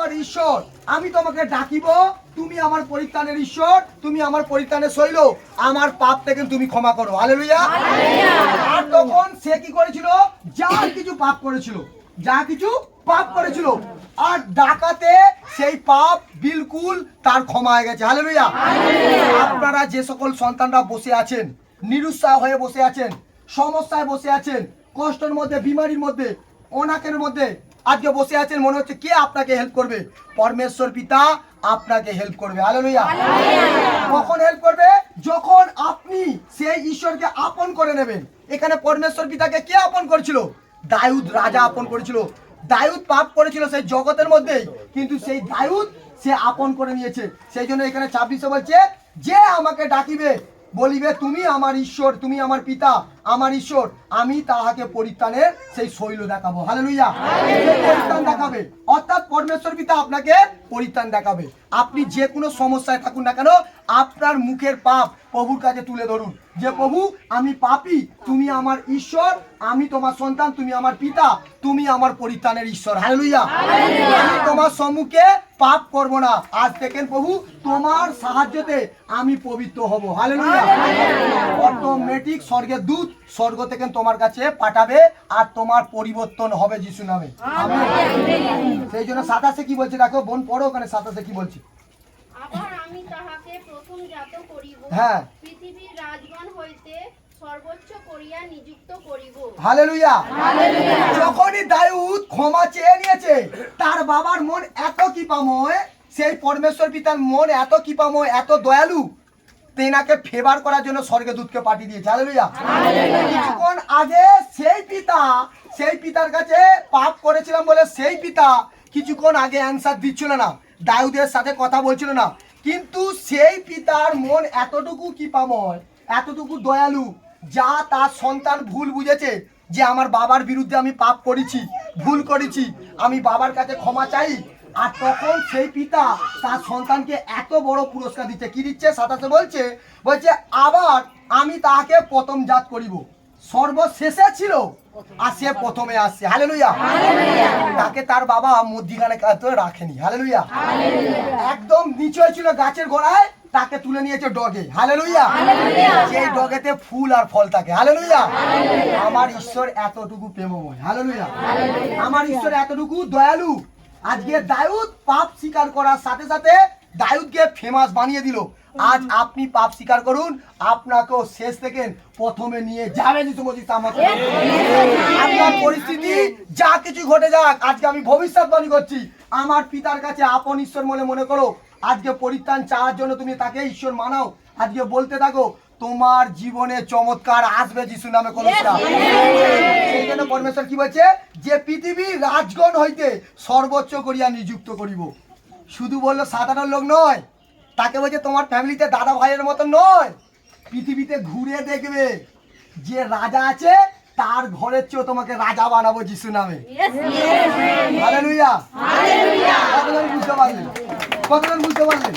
একবার ঈশ্বর, আমি তোমাকে ডাকিব, তুমি আমার পরিত্রাণের ঈশ্বর, তুমি আমার পরিত্রাণের শৈল, আমার পাপ থেকে তুমি ক্ষমা করো। হালেলুয়া। আর তখন সে কি করেছিল? যা কিছু পাপ করেছিল, যা কিছু পাপ করেছিল, আর ডাকাতে সেই পাপ বিলকুল তার ক্ষমা হয়ে গেছে। হালেলুয়া। আপনারা যে সকল সন্তানরা বসে আছেন, নিরুৎসাহ হয়ে বসে আছেন, সমস্যায় বসে আছেন, কষ্টের মধ্যে, বিমারির মধ্যে, অনাকের মধ্যে আজকে বসে আছেন, মনে হচ্ছে কে আপনাকে হেল্প করবে? পরমেশ্বর পিতা আপনাকে হেল্প করবে। হালেলুয়া। কখন হেল্প করবে? যখন আপনি সেই ঈশ্বরকে আপন করে নেবেন। এখানে পরমেশ্বর পিতাকে কে আপন করেছিল? দাউদ রাজা আপন করেছিল। দাউদ পাপ করেছিল সেই জগতের মধ্যেই, কিন্তু সেই দাউদ সে আপন করে নিয়েছে। সেই জন্য এখানে 26 বলছে, যে আমাকে ডাকিবে, বলিবে তুমি আমার ঈশ্বর, তুমি আমার পিতা, আমার ঈশ্বর, আমি তাহাকে পরিত্রাণের সেই শৈল দেখাবো। হালেলুয়া। পরিত্রাণ দেখাবে, অর্থাৎ পরমেশ্বর পিতা আপনাকে পরিত্রাণ দেখাবে। আপনি যে কোনো সমস্যায় থাকুন না কেন, আপনার মুখের পাপ প্রভুর কাছে তুলে ধরুন, যে প্রভু আমি পাপী, তুমি আমার ঈশ্বর, আমি তোমার সন্তান, তুমি আমার পিতা, তুমি আমার পরিত্রাণের ঈশ্বর। হালেলুয়া। আমি তোমার সম্মুখে পাপ করব না, আজ থেকে প্রভু তোমার সাহায্যতে আমি পবিত্র হব। হালেলুয়া। অটোমেটিক স্বর্গের দূত স্বর্গ থেকে তোমার কাছে পাঠাবে, আর তোমার পরিবর্তন হবে যিশু নামে। আমেন। সেই জন্য 27 কি বলছে দেখো, বোন পড়ো ওখানে 27 কি বলছে। আবার আমি তাহাকে প্রথম জাত করিব, হ্যাঁ, পৃথিবীর রাজগণ হইতে সর্বোচ্চ করিয়া নিযুক্ত করিব। হালেলুয়া। যখনই দাউদ ক্ষমা চেয়ে নিয়েছে, তার বাবার মন এত কৃপাময়, সেই পরমেশ্বর পিতার মন এত কৃপাময়, এত দয়ালু, তেনাকে ফেভার করার জন্য স্বর্গদূতকে পাঠিয়ে দিয়েছে। হালেলুয়া। কিছুক্ষণ আগে সেই পিতার কাছে পাপ করেছিলাম বলে সেই পিতা কিছুক্ষণ আগে অ্যান্সার দিচ্ছিল না, দাউদের সাথে কথা বলছিল না, কিন্তু সেই পিতার মন এতটুকু কৃপাময়, এতটুকু দয়ালু, যা তার সন্তান ভুল বুঝেছে, যে আমার বাবার বিরুদ্ধে আমি পাপ করেছি, ভুল করেছি, আমি বাবার কাছে ক্ষমা চাই, আর তখন সেই পিতা তার সন্তানকে এত বড় পুরস্কার দিচ্ছে। কি দিচ্ছে? 27 বলছে আবার আমি তাহাকে প্রথম জাত করিব। সর্বশেষে ছিল আর সে প্রথমে আসছে। হালেলুয়া। তাকে তার বাবা মধ্যিখানে রাখেনি। হালেলুয়া। একদম নিচে ছিল গাছের গোড়ায়, তাকে তুলে নিয়েছে ডগে। হালেলুয়া। সেই ডগেতে ফুল আর ফল থাকে। হালেলুয়া। আমার ঈশ্বর এতটুকু প্রেমময়। হালেলুয়া। আমার ঈশ্বর এতটুকু দয়ালু। আজকে দাউদ পাপ স্বীকার করার সাথে সাথে দাউদকে ফেমাস বানিয়ে দিল। আজ আপনি পাপ স্বীকার করুন, আপনাকেও শেষ থেকে প্রথমে নিয়ে যাবে যিশু মসিহ। আপনার পরিস্থিতি যা কিছু ঘটে যাক, আজকে আমি ভবিষ্যৎবাণী করছি, আমার পিতার কাছে আপন ঈশ্বর বলে মনে করো। আজকে পরিত্রাণ চাওয়ার জন্য তুমি তাকে ঈশ্বর মানাও, আজকে বলতে থাকো, তোমার জীবনে চমৎকার আসবে যিশু নামে। সেই জন্য পরমেশ্বর কি বলছে? যে পৃথিবীর রাজগণ হইতে সর্বোচ্চ করিয়া নিযুক্ত করিব। শুধু বললো সাধারণ লোক নয়, তাকে বলছে তোমার ফ্যামিলিতে দাদা ভাইয়ের মতো নয়, পৃথিবীতে ঘুরে দেখবে যে রাজা আছে, তার ঘরের চেয়েও তোমাকে রাজা বানাবো যিশু নামে। হালেলুয়া। কতজন বুঝতে পারলেন?